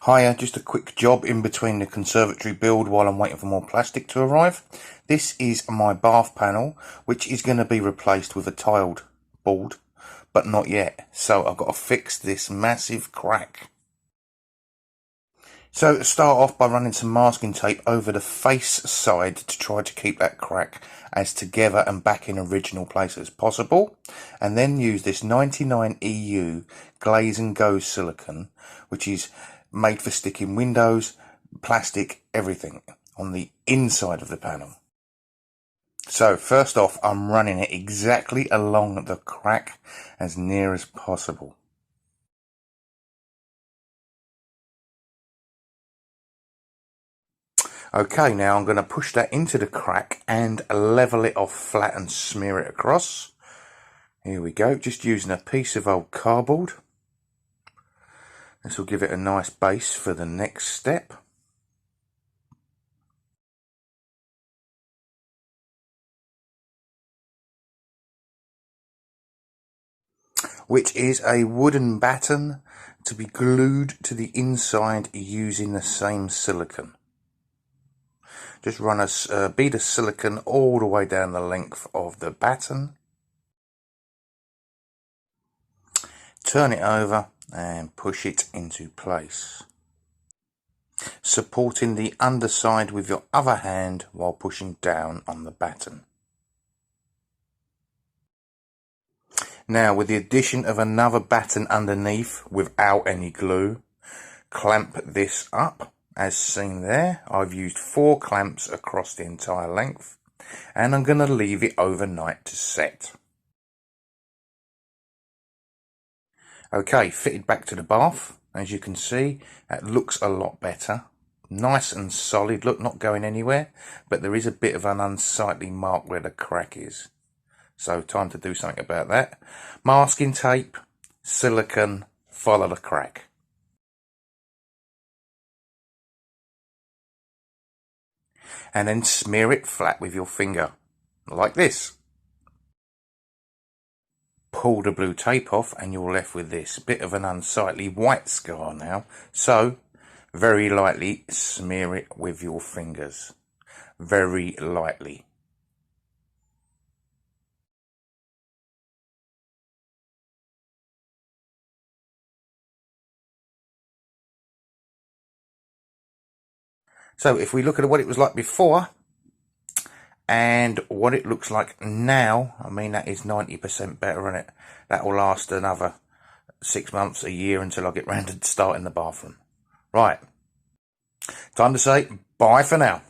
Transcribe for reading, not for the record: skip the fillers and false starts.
Hiya, just a quick job in between the conservatory build while I'm waiting for more plastic to arrive. This is my bath panel, which is going to be replaced with a tiled board, but not yet. So I've got to fix this massive crack. So start off by running some masking tape over the face side to try to keep that crack as together and back in original place as possible, and then use this 99 EU glaze and go silicone, which is made for sticking windows, plastic, everything on the inside of the panel. So first off, I'm running it exactly along the crack as near as possible. Okay, now I'm going to push that into the crack and level it off flat and smear it across. Here we go, just using a piece of old cardboard. This will give it a nice base for the next step. Which is a wooden batten to be glued to the inside using the same silicone. Just run a bead of silicone all the way down the length of the batten. Turn it over and push it into place, supporting the underside with your other hand while pushing down on the batten. Now, with the addition of another batten underneath without any glue, clamp this up as seen there. I've used 4 clamps across the entire length, and I'm going to leave it overnight to set. Okay, fitted back to the bath. As you can see, that looks a lot better. Nice and solid, look, not going anywhere, but there is a bit of an unsightly mark where the crack is. So time to do something about that. Masking tape, silicone, follow the crack. And then smear it flat with your finger, like this. Pull the blue tape off and you're left with this bit of an unsightly white scar now. So very lightly smear it with your fingers, very lightly. So if we look at what it was like before and what it looks like now, I mean, that is 90% better, isn't it? That will last another 6 months, a year, until I get round to starting the bathroom. Right, time to say bye for now.